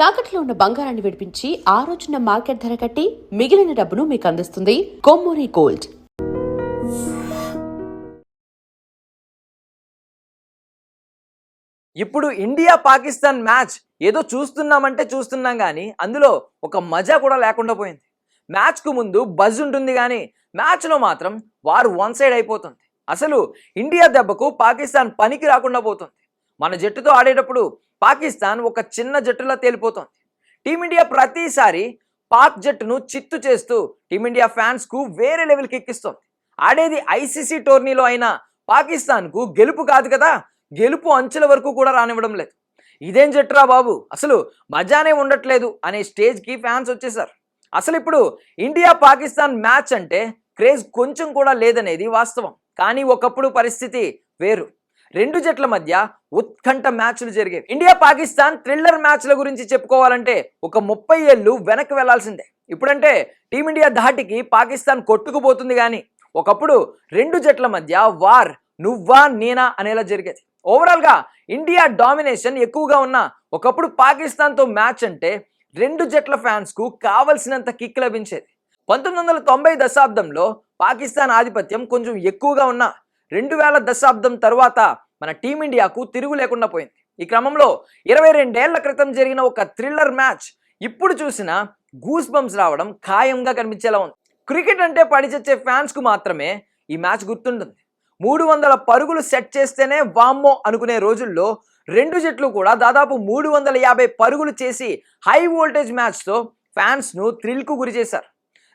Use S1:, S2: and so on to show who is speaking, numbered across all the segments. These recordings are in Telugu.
S1: తాకట్లో ఉన్న బంగారాన్ని విడిపించి ఆ రోజున మార్కెట్ ధర కట్టి మిగిలిన డబ్బును మీకు అందిస్తుంది కొమ్మూరి గోల్డ్.
S2: ఇప్పుడు ఇండియా పాకిస్తాన్ మ్యాచ్ ఏదో చూస్తున్నామంటే చూస్తున్నాం కానీ అందులో ఒక మజా కూడా లేకుండా పోయింది. మ్యాచ్కు ముందు బజ్ ఉంటుంది కానీ మ్యాచ్లో మాత్రం వారు వన్ సైడ్ అయిపోతుంది. అసలు ఇండియా దెబ్బకు పాకిస్తాన్ పనికి రాకుండా పోతుంది. మన జట్టుతో ఆడేటప్పుడు పాకిస్తాన్ ఒక చిన్న జట్టులా తేలిపోతుంది. టీమిండియా ప్రతిసారి పాక్ జట్టును చిత్తు చేస్తూ టీమిండియా ఫ్యాన్స్కు వేరే లెవెల్కి ఎక్కిస్తుంది. ఆడేది ఐసీసీ టోర్నీలో అయినా పాకిస్తాన్కు గెలుపు కాదు కదా, గెలుపు అంచుల వరకు కూడా రానివ్వడం లేదు. ఇదేం జట్టురా బాబు, అసలు మజానే ఉండట్లేదు అనే స్టేజ్కి ఫ్యాన్స్ వచ్చేసారు. అసలు ఇప్పుడు ఇండియా పాకిస్తాన్ మ్యాచ్ అంటే క్రేజ్ కొంచెం కూడా లేదనేది వాస్తవం. కానీ ఒకప్పుడు పరిస్థితి వేరు. రెండు జట్ల మధ్య ఉత్కంఠ మ్యాచ్లు జరిగేవి. ఇండియా పాకిస్తాన్ థ్రిల్లర్ మ్యాచ్ల గురించి చెప్పుకోవాలంటే ఒక 30 ఏళ్ళు వెనక్కి వెళ్లాల్సిందే. ఇప్పుడంటే టీమిండియా ధాటికి పాకిస్తాన్ కొట్టుకుపోతుంది కానీ ఒకప్పుడు రెండు జట్ల మధ్య వార్ నువ్వా నేనా అనేలా జరిగేది. ఓవరాల్గా ఇండియా డామినేషన్ ఎక్కువగా ఉన్న ఒకప్పుడు పాకిస్తాన్తో మ్యాచ్ అంటే రెండు జట్ల ఫ్యాన్స్కు కావలసినంత కిక్ లభించేది. 1990 దశాబ్దంలో పాకిస్తాన్ ఆధిపత్యం కొంచెం ఎక్కువగా ఉన్న 2000 దశాబ్దం తర్వాత మన టీమిండియాకు తిరుగు లేకుండా పోయింది. ఈ క్రమంలో 22 ఏళ్ల క్రితం జరిగిన ఒక థ్రిల్లర్ మ్యాచ్ ఇప్పుడు చూసినా గూస్ బంప్స్ రావడం ఖాయంగా కనిపించేలా ఉంది. క్రికెట్ అంటే పడిచచ్చే ఫ్యాన్స్కు మాత్రమే ఈ మ్యాచ్ గుర్తుంటుంది. 300 పరుగులు సెట్ చేస్తేనే వామ్మో అనుకునే రోజుల్లో రెండు జట్లు కూడా దాదాపు 350 పరుగులు చేసి హై వోల్టేజ్ మ్యాచ్తో ఫ్యాన్స్ను థ్రిల్కు గురి చేశారు.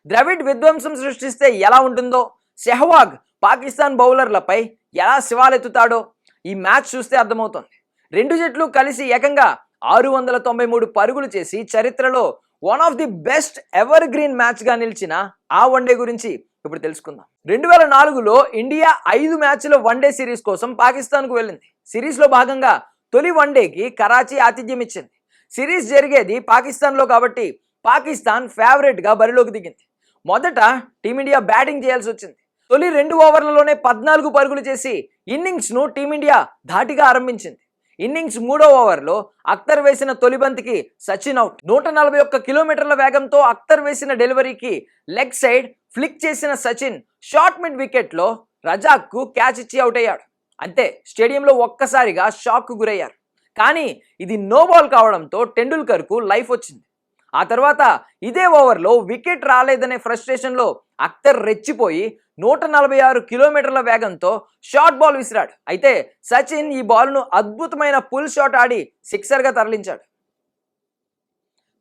S2: ద్రవిడ్ విధ్వంసం సృష్టిస్తే ఎలా ఉంటుందో, సెహ్వాగ్ పాకిస్తాన్ బౌలర్లపై ఎలా శివాలెత్తుతాడో ఈ మ్యాచ్ చూస్తే అర్థమవుతుంది. రెండు జట్లు కలిసి ఏకంగా 693 పరుగులు చేసి చరిత్రలో one of the best evergreen మ్యాచ్గా నిలిచిన ఆ వన్డే గురించి ఇప్పుడు తెలుసుకుందాం. 2004లో ఇండియా 5 మ్యాచ్ల వన్డే సిరీస్ కోసం పాకిస్తాన్కు వెళ్ళింది. సిరీస్లో భాగంగా తొలి వన్డేకి కరాచీ ఆతిథ్యం ఇచ్చింది. సిరీస్ జరిగేది పాకిస్తాన్లో కాబట్టి పాకిస్తాన్ ఫేవరెట్గా బరిలోకి దిగింది. మొదట టీమిండియా బ్యాటింగ్ చేయాల్సి వచ్చింది. తొలి 2 ఓవర్లలోనే 14 పరుగులు చేసి ఇన్నింగ్స్ను టీమిండియా ధాటిగా ఆరంభించింది. ఇన్నింగ్స్ 3వ ఓవర్లో అఖ్తర్ వేసిన తొలి బంతికి సచిన్ అవుట్. 141 కిలోమీటర్ల వేగంతో అఖ్తర్ వేసిన డెలివరీకి లెగ్ సైడ్ ఫ్లిక్ చేసిన సచిన్ షార్ట్ మిడ్ వికెట్లో రజాక్కు క్యాచ్ ఇచ్చి అవుట్ అయ్యాడు. అంతే, స్టేడియంలో ఒక్కసారిగా షాక్కు గురయ్యారు. కానీ ఇది నో బాల్ కావడంతో టెండూల్కర్కు లైఫ్ వచ్చింది. ఆ తర్వాత ఇదే ఓవర్లో వికెట్ రాలేదనే ఫ్రస్ట్రేషన్లో అఖ్తర్ రెచ్చిపోయి 146 కిలోమీటర్ల వేగంతో షార్ట్ బాల్ విసిరాడు. అయితే సచిన్ ఈ బాల్ను అద్భుతమైన పుల్ షాట్ ఆడి సిక్సర్గా తరలించాడు.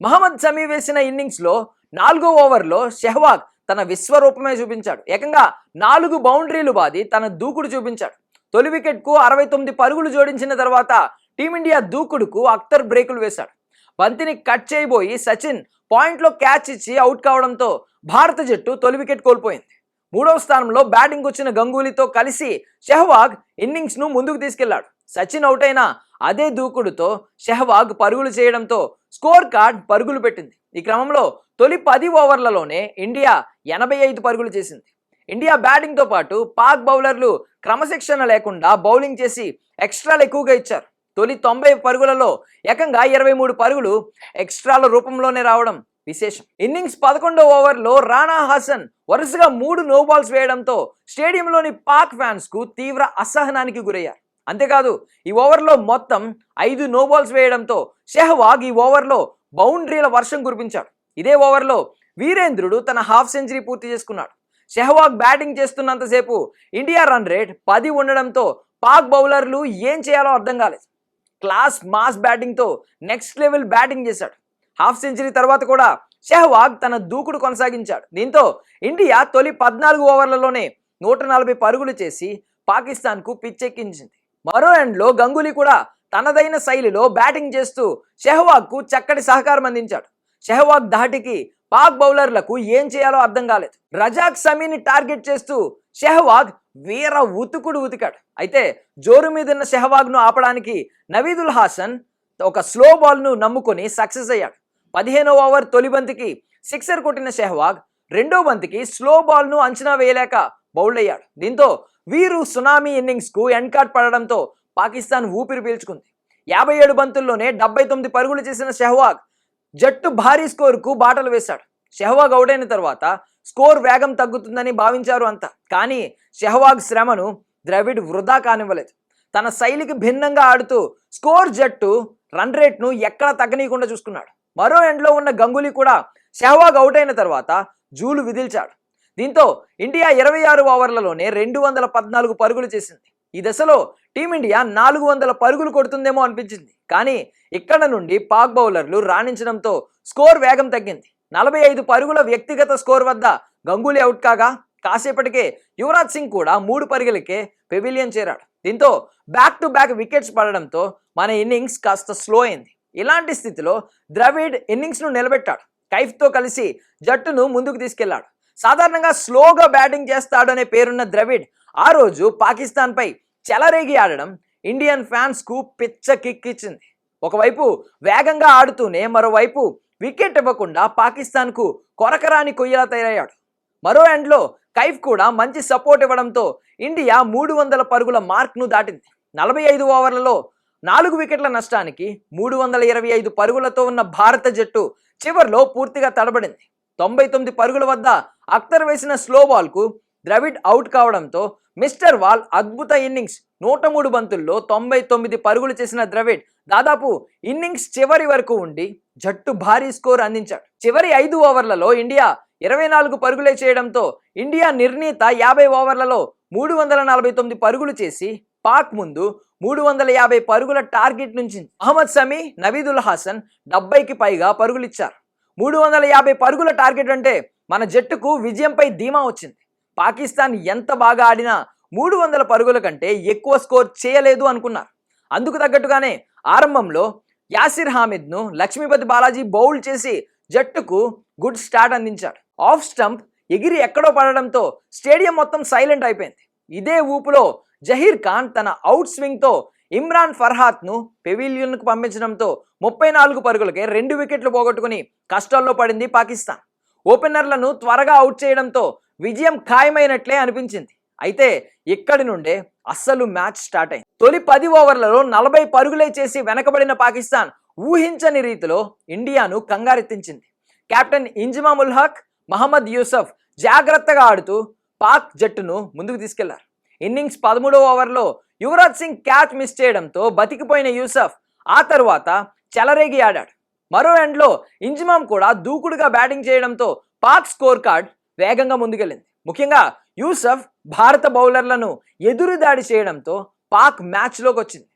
S2: మహమ్మద్ షమి వేసిన ఇన్నింగ్స్లో 4వ ఓవర్లో సెహ్వాగ్ తన విశ్వరూపమే చూపించాడు. ఏకంగా 4 బౌండరీలు బాది తన దూకుడు చూపించాడు. తొలి వికెట్కు 69 పరుగులు జోడించిన తర్వాత టీమిండియా దూకుడుకు అఖ్తర్ బ్రేకులు వేశాడు. బంతిని కట్ చేయబోయి సచిన్ పాయింట్లో క్యాచ్ ఇచ్చి అవుట్ కావడంతో భారత జట్టు తొలి వికెట్ కోల్పోయింది. 3వ స్థానంలో బ్యాటింగ్ వచ్చిన గంగూలీతో కలిసి సెహ్వాగ్ ఇన్నింగ్స్ను ముందుకు తీసుకెళ్లాడు. సచిన్ అవుట్ అయిన అదే దూకుడుతో సెహ్వాగ్ పరుగులు చేయడంతో స్కోర్ కార్డ్ పరుగులు పెట్టింది. ఈ క్రమంలో తొలి 10 ఓవర్లలోనే ఇండియా 85 పరుగులు చేసింది. ఇండియా బ్యాటింగ్తో పాటు పాక్ బౌలర్లు క్రమశిక్షణ లేకుండా బౌలింగ్ చేసి ఎక్స్ట్రాలు ఎక్కువగా ఇచ్చారు. తొలి 90 పరుగులలో ఏకంగా 23 పరుగులు ఎక్స్ట్రాల రూపంలోనే రావడం విశేషం. ఇన్నింగ్స్ 11వ ఓవర్లో రాణా హాసన్ వరుసగా 3 నో బాల్స్ వేయడంతో స్టేడియంలోని పాక్ ఫ్యాన్స్కు తీవ్ర అసహనానికి గురయ్యారు. అంతేకాదు ఈ ఓవర్లో మొత్తం 5 నో బాల్స్ వేయడంతో సెహ్వాగ్ ఈ ఓవర్లో బౌండరీల వర్షం కురిపించాడు. ఇదే ఓవర్లో వీరేంద్రుడు తన హాఫ్ సెంచరీ పూర్తి చేసుకున్నాడు. సెహ్వాగ్ బ్యాటింగ్ చేస్తున్నంతసేపు ఇండియా రన్ రేట్ 10 ఉండడంతో పాక్ బౌలర్లు ఏం చేయాలో అర్థం కాలేదు. క్లాస్ మాస్ బ్యాటింగ్తో నెక్స్ట్ లెవెల్ బ్యాటింగ్ చేశాడు. హాఫ్ సెంచరీ తర్వాత కూడా సెహ్వాగ్ తన దూకుడు కొనసాగించాడు. దీంతో ఇండియా తొలి 14 ఓవర్లలోనే 140 పరుగులు చేసి పాకిస్తాన్కు పిచ్చెక్కించింది. మరో ఎండ్లో గంగూలీ కూడా తనదైన శైలిలో బ్యాటింగ్ చేస్తూ సెహ్వాగ్కు చక్కటి సహకారం అందించాడు. సెహ్వాగ్ ధాటికి పాక్ బౌలర్లకు ఏం చేయాలో అర్థం కాలేదు. రజాక్ షమీని టార్గెట్ చేస్తూ సెహ్వాగ్ వీర ఉతుకుడు ఉతికాడు. అయితే జోరు మీదున్న సెహ్వాగ్ను ఆపడానికి నవీదుల్ హాసన్ ఒక స్లో బాల్ను నమ్ముకొని సక్సెస్ అయ్యాడు. 15వ ఓవర్ తొలి బంతికి సిక్సర్ కొట్టిన సెహ్వాగ్ రెండో బంతికి స్లో బాల్ను అంచనా వేయలేక బౌల్డ్ అయ్యాడు. దీంతో వీరు సునామీ ఇన్నింగ్స్కు ఎండ్ కార్డ్ పడడంతో పాకిస్తాన్ ఊపిరి పీల్చుకుంది. 57 బంతుల్లోనే 79 పరుగులు చేసిన సెహ్వాగ్ జట్టు భారీ స్కోరుకు బాటలు వేశాడు. సెహ్వాగ్ అవుట్ అయిన తర్వాత స్కోర్ వేగం తగ్గుతుందని భావించారు అంతా. కానీ సెహ్వాగ్ శ్రమను ద్రవిడ్ వృధా కానివ్వలేదు. తన శైలికి భిన్నంగా ఆడుతూ స్కోర్ జట్టు రన్ రేట్ను ఎక్కడా తగ్గనీయకుండా చూసుకున్నాడు. మరో ఎండ్లో ఉన్న గంగూలీ కూడా సెహ్వాగ్ అవుట్ అయిన తర్వాత జూలు విదిల్చాడు. దీంతో ఇండియా 26 ఓవర్లలోనే 214 పరుగులు చేసింది. ఈ దశలో టీమిండియా 400 పరుగులు కొడుతుందేమో అనిపించింది. కానీ ఇక్కడ నుండి పాక్ బౌలర్లు రాణించడంతో స్కోర్ వేగం తగ్గింది. 45 పరుగుల వ్యక్తిగత స్కోర్ వద్ద గంగూలీ అవుట్ కాగా కాసేపటికే యువరాజ్ సింగ్ కూడా 3 పరుగులకే పెవిలియన్ చేరాడు. దీంతో బ్యాక్ టు బ్యాక్ వికెట్స్ పడడంతో మన ఇన్నింగ్స్ కాస్త స్లో అయింది. ఇలాంటి స్థితిలో ద్రవిడ్ ఇన్నింగ్స్ను నిలబెట్టాడు. కైఫ్తో కలిసి జట్టును ముందుకు తీసుకెళ్లాడు. సాధారణంగా స్లోగా బ్యాటింగ్ చేస్తాడనే పేరున్న ద్రవిడ్ ఆ రోజు పాకిస్తాన్పై చెలరేగి ఆడడం ఇండియన్ ఫ్యాన్స్కు పిచ్చ కిక్ ఇచ్చింది. ఒకవైపు వేగంగా ఆడుతూనే మరోవైపు వికెట్ ఇవ్వకుండా పాకిస్తాన్కు కొరకరాని కొయ్యలా తయారయ్యాడు. మరో ఎండ్లో కైఫ్ కూడా మంచి సపోర్ట్ ఇవ్వడంతో ఇండియా 300 పరుగుల మార్క్ను దాటింది. 45 ఓవర్లలో 4 వికెట్ల నష్టానికి 325 పరుగులతో ఉన్న భారత జట్టు చివర్లో పూర్తిగా తడబడింది. 99 పరుగుల వద్ద అఖ్తర్ వేసిన స్లో బాల్కు ద్రవిడ్ అవుట్ కావడంతో మిస్టర్ వాల్ అద్భుత ఇన్నింగ్స్. 103 బంతుల్లో 99 పరుగులు చేసిన ద్రవిడ్ దాదాపు ఇన్నింగ్స్ చివరి వరకు ఉండి జట్టు భారీ స్కోర్ అందించాడు. చివరి 5 ఓవర్లలో ఇండియా 24 పరుగులే చేయడంతో ఇండియా నిర్ణీత 50 ఓవర్లలో 349 పరుగులు చేసి పాక్ ముందు 350 పరుగుల టార్గెట్ నుంచి మహమ్మద్ సమీ, నవీదుల్ హాసన్ 70కి పైగా పరుగులిచ్చారు. 350 పరుగుల టార్గెట్ అంటే మన జట్టుకు విజయంపై ధీమా వచ్చింది. పాకిస్తాన్ ఎంత బాగా ఆడినా 300 పరుగుల కంటే ఎక్కువ స్కోర్ చేయలేదు అనుకున్నారు. అందుకు తగ్గట్టుగానే ఆరంభంలో యాసిర్ హామిద్ను లక్ష్మీపతి బాలాజీ బౌల్ చేసి జట్టుకు గుడ్ స్టార్ట్ అందించాడు. ఆఫ్ స్టంప్ ఎగిరి ఎక్కడో పడడంతో స్టేడియం మొత్తం సైలెంట్ అయిపోయింది. ఇదే ఊపులో జహీర్ ఖాన్ తన అవుట్ స్వింగ్తో ఇమ్రాన్ ఫర్హాత్ను పెవిలియన్కు పంపించడంతో 34 పరుగులకే 2 వికెట్లు పోగొట్టుకుని కష్టాల్లో పడింది పాకిస్తాన్. ఓపెనర్లను త్వరగా అవుట్ చేయడంతో విజయం ఖాయమైనట్లే అనిపించింది. అయితే ఇక్కడి నుండే అస్సలు మ్యాచ్ స్టార్ట్ అయింది. తొలి 10 ఓవర్లలో 40 పరుగులే చేసి వెనకబడిన పాకిస్తాన్ ఊహించని రీతిలో ఇండియాను కంగారెత్తించింది. కెప్టెన్ ఇంజమామ్ ఉల్ హక్, మహమ్మద్ యూసఫ్ జాగ్రత్తగా ఆడుతూ పాక్ జట్టును ముందుకు తీసుకెళ్లారు. ఇన్నింగ్స్ 13వ ఓవర్లో యువరాజ్ సింగ్ క్యాచ్ మిస్ చేయడంతో బతికిపోయిన యూసఫ్ ఆ తరువాత చెలరేగి ఆడాడు. మరో ఎండ్లో ఇంజమామ్ కూడా దూకుడుగా బ్యాటింగ్ చేయడంతో పాక్ స్కోర్ కార్డ్ వేగంగా ముందుకెళ్ళింది. ముఖ్యంగా యూసఫ్ భారత బౌలర్లను ఎదురుదాడి చేయడంతో పాక్ మ్యాచ్లోకి వచ్చింది.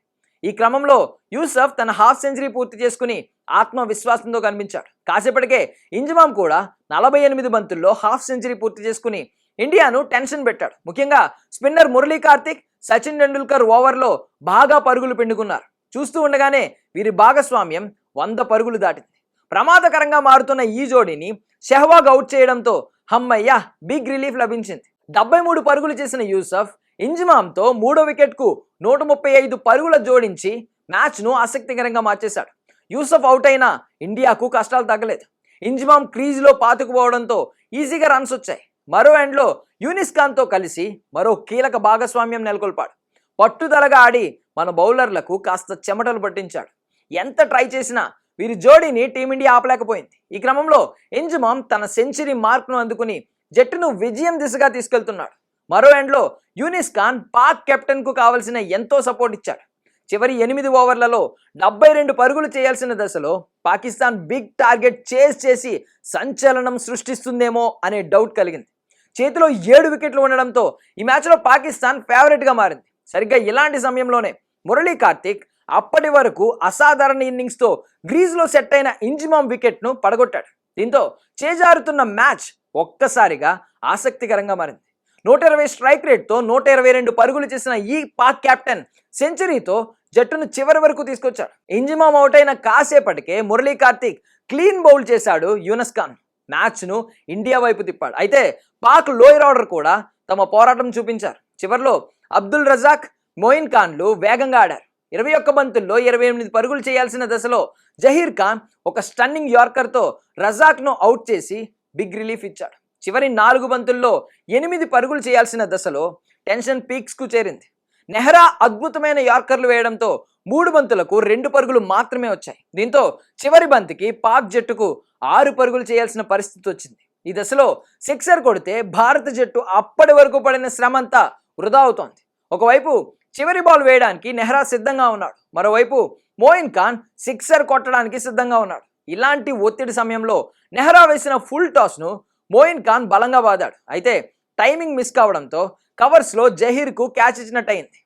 S2: ఈ క్రమంలో యూసఫ్ తన హాఫ్ సెంచరీ పూర్తి చేసుకుని ఆత్మవిశ్వాసంతో కనిపించాడు. కాసేపటికే ఇంజమామ్ కూడా 48 బంతుల్లో హాఫ్ సెంచరీ పూర్తి చేసుకుని ఇండియాను టెన్షన్ పెట్టాడు. ముఖ్యంగా స్పిన్నర్ మురళీ కార్తిక్, సచిన్ టెండూల్కర్ ఓవర్లో బాగా పరుగులు పిండుకున్నారు. చూస్తూ ఉండగానే వీరి భాగస్వామ్యం 100 పరుగులు దాటింది. ప్రమాదకరంగా మారుతున్న ఈ జోడీని సెహ్వాగ్ అవుట్ చేయడంతో హమ్మయ్య బిగ్ రిలీఫ్ లభించింది. 73 పరుగులు చేసిన యూసఫ్ ఇంజమామ్తో 3వ వికెట్కు 135 పరుగుల జోడించి మ్యాచ్ను ఆసక్తికరంగా మార్చేశాడు. యూసఫ్ అవుట్ అయినా ఇండియాకు కష్టాలు తగ్గలేదు. ఇంజమామ్ క్రీజ్లో పాతుకుపోవడంతో ఈజీగా రన్స్ వచ్చాయి. మరో ఎండ్లో యూనిస్ ఖాన్తో కలిసి మరో కీలక భాగస్వామ్యం నెలకొల్పాడు. పట్టుదలగా ఆడి మన బౌలర్లకు కాస్త చెమటలు పట్టించాడు. ఎంత ట్రై చేసినా వీరి జోడీని టీమిండియా ఆపలేకపోయింది. ఈ క్రమంలో ఇంజమామ్ తన సెంచరీ మార్క్ను అందుకుని జట్టును విజయం దిశగా తీసుకెళ్తున్నాడు. మరో ఎండ్లో యూనిస్ ఖాన్ పాక్ కెప్టెన్కు కావలసిన ఎంతో సపోర్ట్ ఇచ్చాడు. చివరి 8 ఓవర్లలో 72 పరుగులు చేయాల్సిన దశలో పాకిస్తాన్ బిగ్ టార్గెట్ చేసి సంచలనం సృష్టిస్తుందేమో అనే డౌట్ కలిగింది. చేతిలో 7 వికెట్లు ఉండడంతో ఈ మ్యాచ్లో పాకిస్తాన్ ఫేవరెట్గా మారింది. సరిగ్గా ఇలాంటి సమయంలోనే మురళీ కార్తిక్ అప్పటి వరకు అసాధారణ ఇన్నింగ్స్తో గ్రీజ్లో సెట్ అయిన ఇంజమామ్ వికెట్ను పడగొట్టాడు. దీంతో చేజారుతున్న మ్యాచ్ ఒక్కసారిగా ఆసక్తికరంగా మారింది. 120 స్ట్రైక్ రేట్తో 122 పరుగులు చేసిన ఈ పాక్ కెప్టెన్ సెంచరీతో జట్టును చివరి వరకు తీసుకొచ్చాడు. ఇంజమామ్ అవుట్ అయిన కాసేపటికే మురళీ కార్తిక్ క్లీన్ బౌల్ చేశాడు యూనిస్ ఖాన్. మ్యాచ్ను ఇండియా వైపు తిప్పాడు. అయితే పాక్ లోయర్ ఆర్డర్ కూడా తమ పోరాటం చూపించారు. చివరిలో అబ్దుల్ రజాక్, మొయిన్ ఖాన్లు వేగంగా ఆడారు. 21 బంతుల్లో 28 పరుగులు చేయాల్సిన దశలో జహీర్ ఖాన్ ఒక స్టన్నింగ్ యార్కర్తో రజాక్ను అవుట్ చేసి బిగ్ రిలీఫ్ ఇచ్చాడు. చివరి 4 బంతుల్లో 8 పరుగులు చేయాల్సిన దశలో టెన్షన్ పీక్స్కు చేరింది. నెహ్రా అద్భుతమైన యార్కర్లు వేయడంతో 3 బంతులకు 2 పరుగులు మాత్రమే వచ్చాయి. దీంతో చివరి బంతికి పాక్ జట్టుకు 6 పరుగులు చేయాల్సిన పరిస్థితి వచ్చింది. ఈ దశలో సిక్సర్ కొడితే భారత జట్టు అప్పటి వరకు పడిన శ్రమంతా వృధా అవుతోంది. ఒకవైపు చివరి బాల్ వేయడానికి నెహ్రా సిద్ధంగా ఉన్నాడు, మరోవైపు మోయిన్ ఖాన్ సిక్సర్ కొట్టడానికి సిద్ధంగా ఉన్నాడు. ఇలాంటి ఒత్తిడి సమయంలో నెహ్రా వేసిన ఫుల్ టాస్ను మోయిన్ ఖాన్ బలంగా వాదాడు. అయితే టైమింగ్ మిస్ కావడంతో కవర్స్లో జహీర్కు క్యాచ్ ఇచ్చినట్టు అయింది,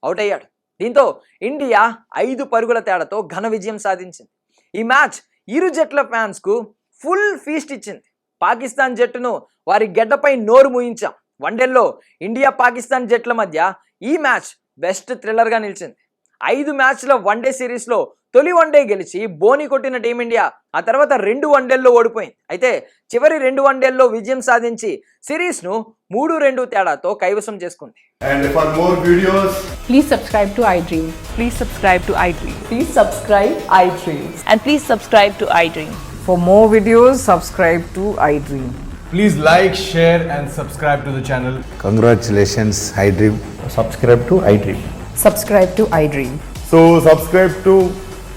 S2: అవుట్ అయ్యాడు. దీంతో ఇండియా 5 పరుగుల తేడాతో ఘన విజయం సాధించింది. ఈ మ్యాచ్ ఇరు జట్ల ఫ్యాన్స్కు ఫుల్ ఫీస్ట్ ఇచ్చింది. పాకిస్తాన్ జట్టును వారి గెడ్డపై నోరు మూయించాం. వన్డేల్లో ఇండియా పాకిస్తాన్ జట్ల మధ్య ఈ మ్యాచ్ బెస్ట్ థ్రిల్లర్గా నిలిచింది. 5 మ్యాచ్ల వన్డే సిరీస్లో తొలి వన్డే గెలిచి బోని కొట్టిన టీమిండియా ఆ తర్వాత 2 వన్డేల్లో ఓడిపోయింది. అయితే చివరి 2 వన్డేల్లో విజయం సాధించి సిరీస్ను 3-2 తేడాతో కైవసం చేసుకుంది.
S3: And for more videos,
S4: Please subscribe to iDream.
S5: Please subscribe to iDream.
S4: Please subscribe iDream.
S5: And please subscribe to iDream.
S6: For more videos, subscribe to iDream.
S3: please like, share, and subscribe to the channel.
S7: Congratulations, iDream.
S8: subscribe to iDream.
S6: Subscribe to iDream.
S3: So subscribe to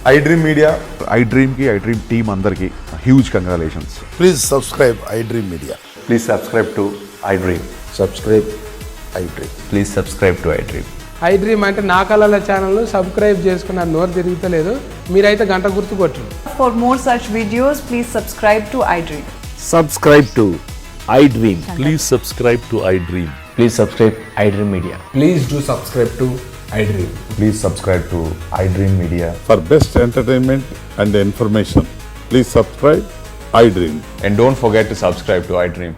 S3: iDream Media.
S9: iDream की iDream team अंदर की huge congratulations.
S8: Please subscribe iDream Media.
S7: Please subscribe to iDream.
S8: Subscribe iDream.
S7: Please subscribe to iDream.
S10: iDream అంటే నా కళల ఛానల్ సబ్స్క్రైబ్ చేసుకున్న నోరు తిరుగుతలేదు, మీరైతే గంట గుర్తు కొట్టండి.
S4: For more such videos, please subscribe to iDream.
S8: Subscribe to iDream.
S11: Please subscribe to iDream.
S7: Please subscribe iDream Media.
S3: Please do subscribe to iDream.
S7: Please subscribe to iDream Media.
S11: For best entertainment and information, please subscribe iDream.
S7: And don't forget to subscribe to iDream.